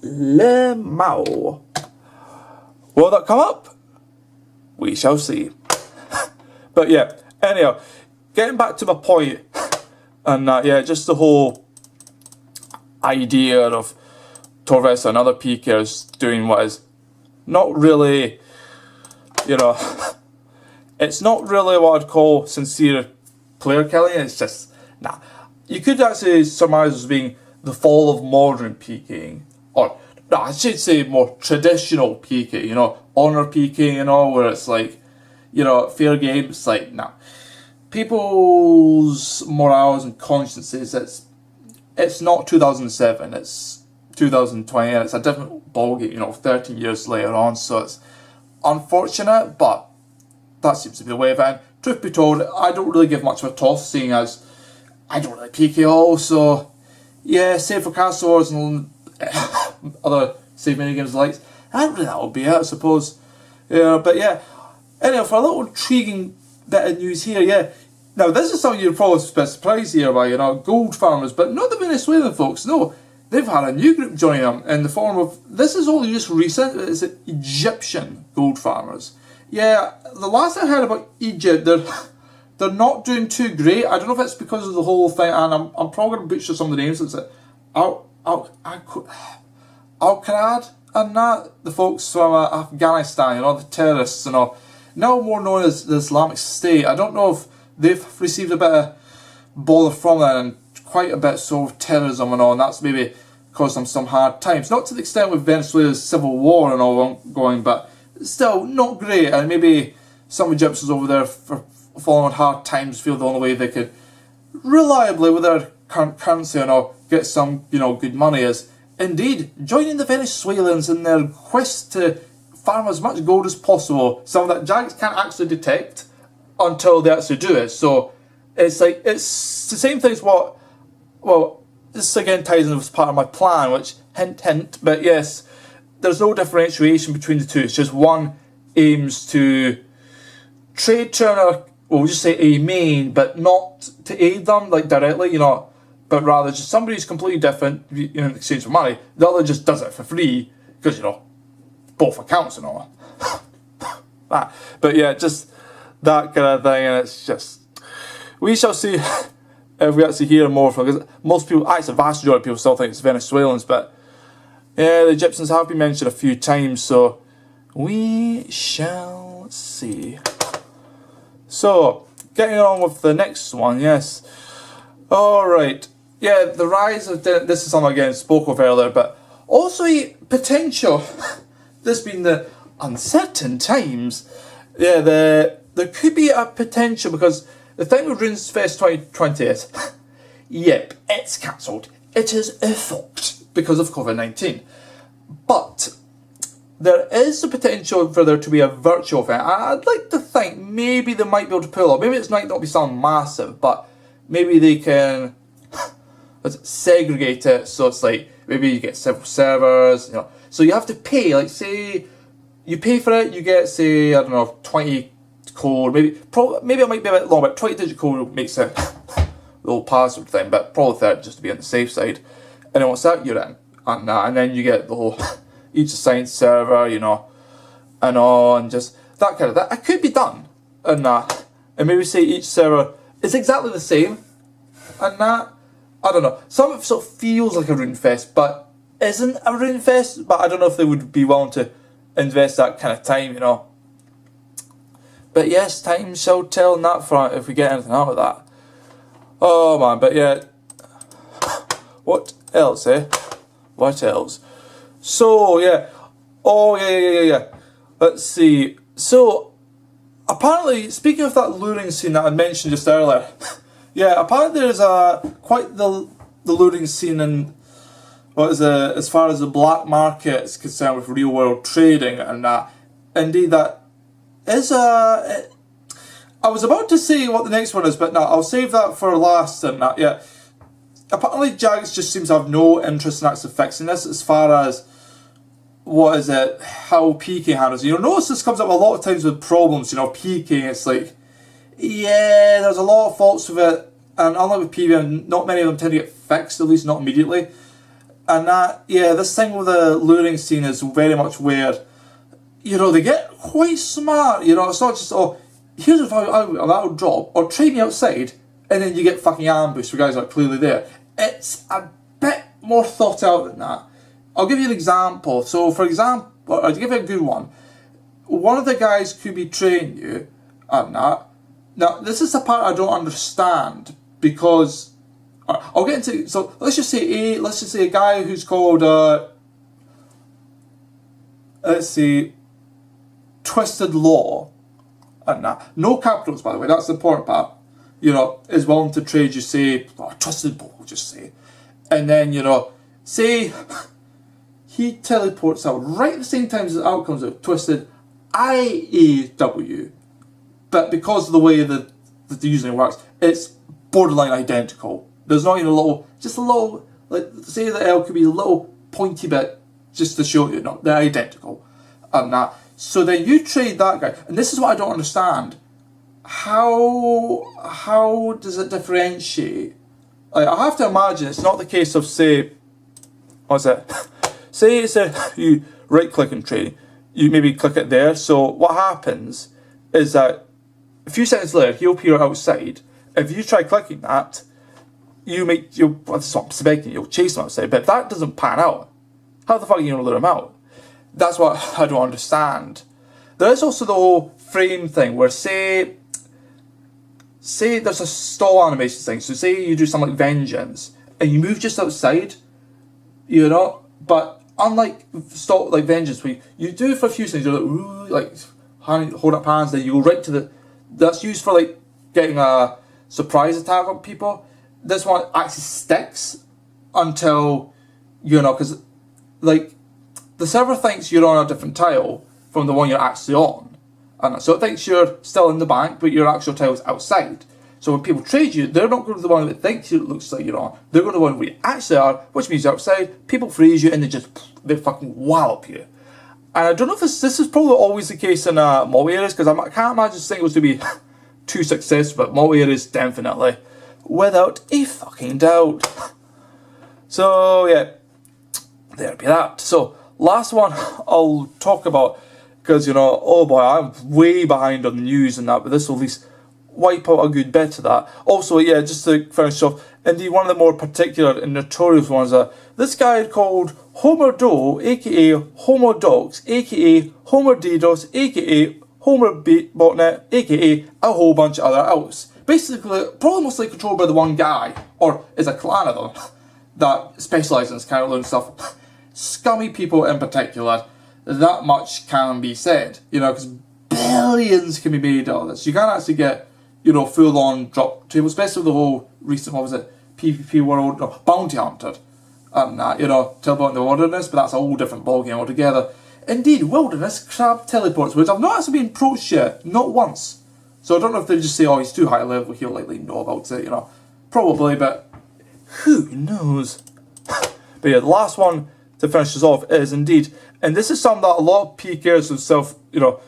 Lemao. Will that come up? We shall see. But yeah, anyhow, getting back to my point, and yeah, just the whole idea of Torves and other PKers doing what is not really, you know, it's not really what I'd call sincere player killing. It's just, nah. You could actually surmise as being the fall of modern Pk'ing, or no, I should say more traditional Pk'ing, you know, honor Pk'ing and all, where it's like, you know, fair game. It's like, nah. People's morals and consciences, it's not 2007, it's 2020, and it's a different ballgame, you know, 13 years later on, so it's unfortunate, but that seems to be the way of it. And truth be told, I don't really give much of a toss, seeing as I don't really Pk at all, so yeah, save for Castle Wars and other save minigames like that, really that would be it, I suppose. Yeah, but yeah, anyway, for a little intriguing bit of news here, yeah. Now, this is something you're probably surprised here by, you know, gold farmers, but not the Venezuelan folks, no. They've had a new group joining them in the form of, this is only just recent, it's Egyptian gold farmers. Yeah, the last I heard about Egypt, they're not doing too great. I don't know if it's because of the whole thing, and I'm probably going to butcher some of the names. It's like Al-Qarad and that, the folks from Afghanistan, you know, the terrorists and all, now more known as the Islamic State. I don't know if they've received a bit of bother from that, and quite a bit sort of terrorism and all, and that's maybe caused them some hard times. Not to the extent with Venezuela's civil war and all going, but still not great, and maybe some Egyptians over there for following hard times feel the only way they could reliably, with their current currency and all, get some, you know, good money is indeed joining the Venezuelans in their quest to farm as much gold as possible, something that Jagex can't actually detect until they actually do it. So it's like, it's the same thing as what, well, this again ties in with part of my plan, which hint hint, but yes, there's no differentiation between the two. It's just one aims to trade to another, well, we'll just say a main, but not to aid them like directly, you know, but rather just somebody who's completely different, you know, in exchange for money. The other just does it for free because, you know, both accounts and all that. But yeah, just that kind of thing, and it's just, we shall see if we actually hear more from, because most people, actually the vast majority of people still think it's Venezuelans, but yeah, the Egyptians have been mentioned a few times, so we shall see. So, getting on with the next one, yes. Alright, yeah, the rise of, this is something again spoke of earlier, but also a potential, this being the uncertain times, yeah, there could be a potential, because the thing with RuneFest 2020 is, yep, it's cancelled. It is fucked because of COVID-19. But there is the potential for there to be a virtual event. I'd like to think maybe they might be able to pull off. Maybe it might not be something massive, but maybe they can segregate it, so it's like maybe you get several servers, you know. So you have to pay, like say you pay for it, you get say, I don't know, 20 code, maybe it might be a bit long, but 20-digit code makes it the little password thing, but probably 30 just to be on the safe side. And then once that you're in, and then you get the whole each assigned server, you know, and all, and just that kind of thing. It could be done, and that, and maybe say each server is exactly the same, and that, I don't know. Some of it sort of feels like a RuneFest, but isn't a RuneFest. But I don't know if they would be willing to invest that kind of time, you know. But yes, time shall tell on that front if we get anything out of that. Oh man, but yeah. What else, eh? What else? So, yeah. Oh, yeah. Let's see. So, apparently, speaking of that luring scene that I mentioned just earlier, yeah, apparently there's quite the luring scene in, what is it, as far as the black market is concerned with real world trading, and indeed that is I was about to say what the next one is, but no, I'll save that for last, and that, yeah. Apparently Jagex just seems to have no interest in actually fixing this as far as, what is it, how Pk'ing handles it. You'll notice this comes up a lot of times with problems, you know, Pk'ing, it's like, yeah, there's a lot of faults with it, and unlike with PvM, not many of them tend to get fixed, at least not immediately. And that, yeah, this thing with the luring scene is very much where, you know, they get quite smart, you know, it's not just, oh, here's a value, that'll drop, or trade me outside, and then you get fucking ambushed for guys that are clearly there. It's a bit more thought out than that. I'll give you an example. So, for example, I'll give you a good one. One of the guys could be trading you and that. Now, this is the part I don't understand, because I'll get into. So let's just say a guy who's called let's say, twisted law, and that, no capitals by the way, that's the important part, you know, is willing to trade you, say, twisted law, just say, and then, you know, say, he teleports out right at the same time as the outcomes of twisted IAW, but because of the way that the username works, it's borderline identical. There's not even a little, just a little, like, say the L could be a little pointy bit, just to show you, no, they're identical, and that. So then you trade that guy, and this is what I don't understand. How does it differentiate? Like, I have to imagine it's not the case of, say, what's it? Say it's you right click and trade, you maybe click it there. So what happens is that a few seconds later he'll appear outside. If you try clicking that, you'll suspecting you'll chase him outside, but if that doesn't pan out, how the fuck are you gonna lure him out? That's what I don't understand. There is also the whole frame thing where say there's a stall animation thing. So say you do something like vengeance and you move just outside, you know, but unlike stall like vengeance, where you do it for a few seconds, you're like, ooh, like hold up hands, then you go right to the. That's used for like getting a surprise attack on people. This one actually sticks until, you know, because like the server thinks you're on a different tile from the one you're actually on, and so it thinks you're still in the bank, but your actual tile is outside. So when people trade you, they're not going to the one that thinks it looks like you're on. They're going to the one where you actually are, which means you're outside. People freeze you and they fucking wallop you. And I don't know if this is probably always the case in multi areas, because I can't imagine singles to be too successful, but multi areas definitely, without a fucking doubt. So yeah, there be that. So last one I'll talk about, because you know, oh boy, I'm way behind on the news and that, but this will at least wipe out a good bit of that. Also, yeah, just to finish off, indeed one of the more particular and notorious ones are this guy called Homer Doe, aka Homer Docs, aka Homer DDoS, aka Homer Botnet, aka a whole bunch of other else. Basically, probably mostly controlled by the one guy, or is a clan of them, that specialise in this kind of loan stuff. Scummy people in particular, that much can be said, you know, because billions can be made out of this. You can't actually get, you know, full-on drop table, especially with the whole recent, what was it, PvP World, no, Bounty Hunter, and that, you know, teleporting the wilderness, but that's a whole different ballgame altogether. Indeed, wilderness crab teleports, which I've not actually been approached yet, not once. So I don't know if they just say, oh, he's too high level, he'll likely know about it, you know, probably, but who knows? But yeah, the last one to finish us off is indeed, and this is something that a lot of PKers themselves, you know,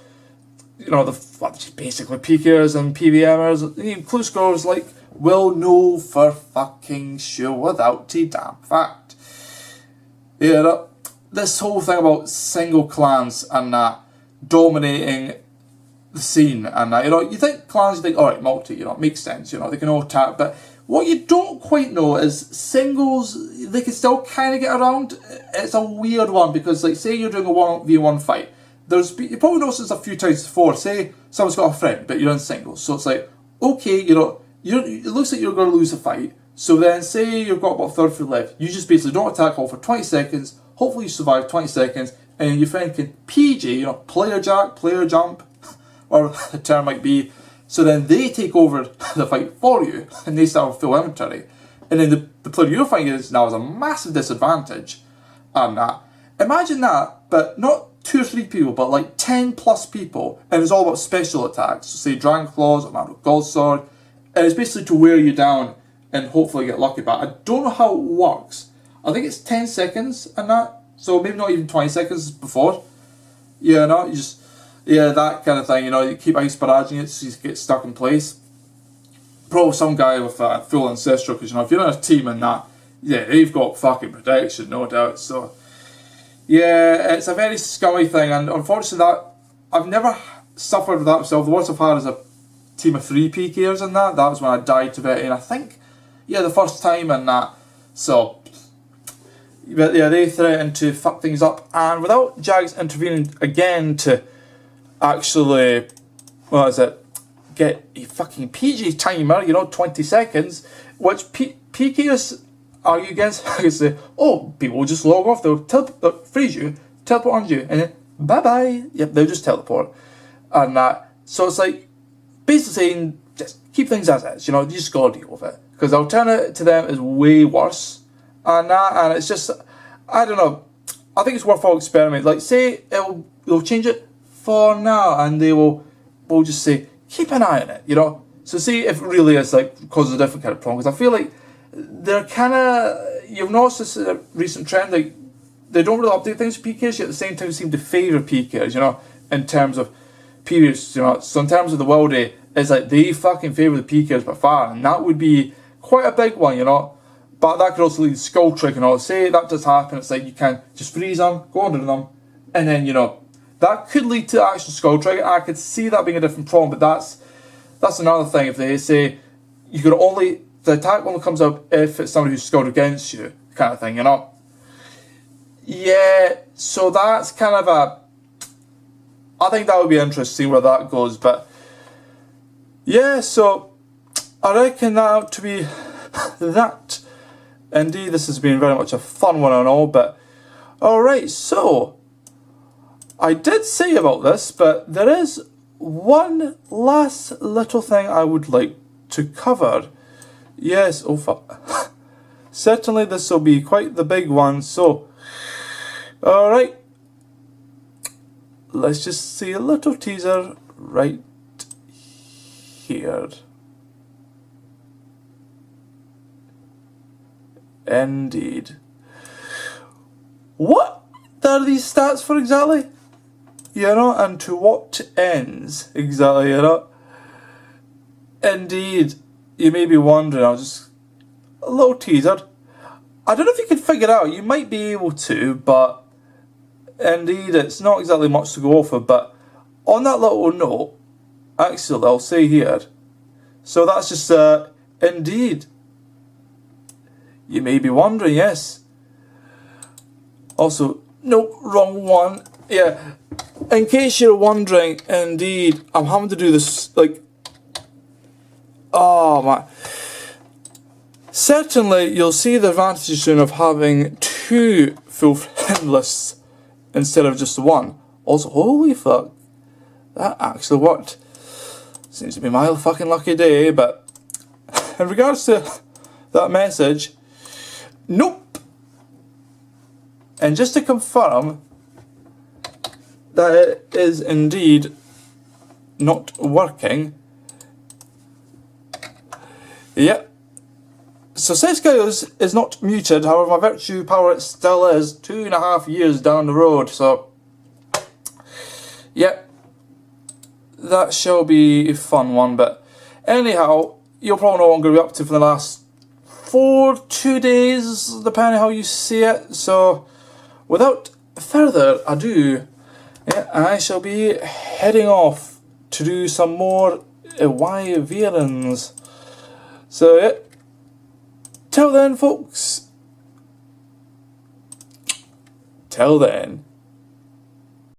basically PKers and PVMers, even close scorers like, will know for fucking sure without a damn fact. Yeah, this whole thing about single clans and that dominating the scene and that, you know, you think clans, you think, alright, multi, you know, it makes sense, you know, they can all tap, but what you don't quite know is singles, they can still kind of get around. It's a weird one because, like, say you're doing a 1v1 fight, you probably noticed this a few times before. Say someone's got a friend, but you're in singles, so it's like, okay, you know, it looks like you're going to lose a fight. So then, say you've got about a third through left, you just basically don't attack all for 20 seconds. Hopefully, you survive 20 seconds, and your friend can PJ, you know, player jack, player jump, or the term might be. So then they take over the fight for you, and they start with full inventory. And then the player you're fighting is now has a massive disadvantage. And imagine that, but not 2 or 3 people, but like 10 plus people, and it's all about special attacks. So say Dragon Claws or Mad Gold Sword, and it's basically to wear you down and hopefully get lucky. But I don't know how it works. I think it's 10 seconds and that, so maybe not even 20 seconds before. Yeah, no, you just, yeah, that kind of thing, you know, you keep ice barraging it so you get stuck in place. Probably some guy with full ancestral, because, you know, if you're in a team and that, yeah, they've got fucking protection, no doubt. So yeah, it's a very scummy thing, and unfortunately that, I've never suffered with that myself. The worst I've had is a team of 3 PKers and that was when I died to it, and I think, yeah, the first time and that. So, but yeah, they threatened to fuck things up, and without Jagex intervening again to actually, what is it, get a fucking PG timer, you know, 20 seconds, which PKers argue against. I say, oh, people will just log off, they'll freeze you, teleport on you, and then bye bye. Yep, they'll just teleport. And so it's like, basically saying, just keep things as is, you just gotta deal with it. Because the alternative to them is way worse. And it's just, I don't know, I think it's worthwhile experiment. Like, say, they'll change it for now, and we'll just say, keep an eye on it, So see if it really is, like, causes a different kind of problem. Because I feel like they're kind of, you've noticed this recent trend, like, they don't really update things for PKs, yet at the same time seem to favour PKs, in terms of periods, So in terms of the worldie, it's like they fucking favour the PKs by far, and that would be quite a big one, But that could also lead to skull trick and all. Say that does happen, it's like you can just freeze them, go under them, and then, that could lead to actual skull trick. I could see that being a different problem, but that's another thing. If they say you could only, the attack only comes up if it's somebody who's scored against you, kind of thing, Yeah, so that's kind of I think that would be interesting where that goes, but yeah, so I reckon that to be that. Indeed, this has been very much a fun one and all, but alright, so I did say about this, but there is one last little thing I would like to cover. Yes, oh fuck. Certainly this will be quite the big one, so alright. Let's just see a little teaser right here. Indeed. What are these stats for exactly? And to what ends exactly, Indeed. You may be wondering, I'll just a little teaser. I don't know if you can figure it out, you might be able to, but indeed it's not exactly much to go off of, but on that little note, actually I'll say here, so that's just indeed. You may be wondering, yes. Also, no, wrong one. Yeah, in case you're wondering, indeed, I'm having to do this, like, oh man. Certainly, you'll see the advantage soon of having 2 full friend lists instead of just one. Also, holy fuck, that actually worked. Seems to be my fucking lucky day, but in regards to that message, nope. And just to confirm that it is indeed not working, yep. So Sescale is not muted, however my virtue power it still is 2.5 years down the road, so yep, that shall be a fun one. But anyhow, you'll probably know what I'm going to be up to for the last 2 days, depending how you see it. So without further ado, yeah, I shall be heading off to do some more wyverns. So yeah, till then folks, till then.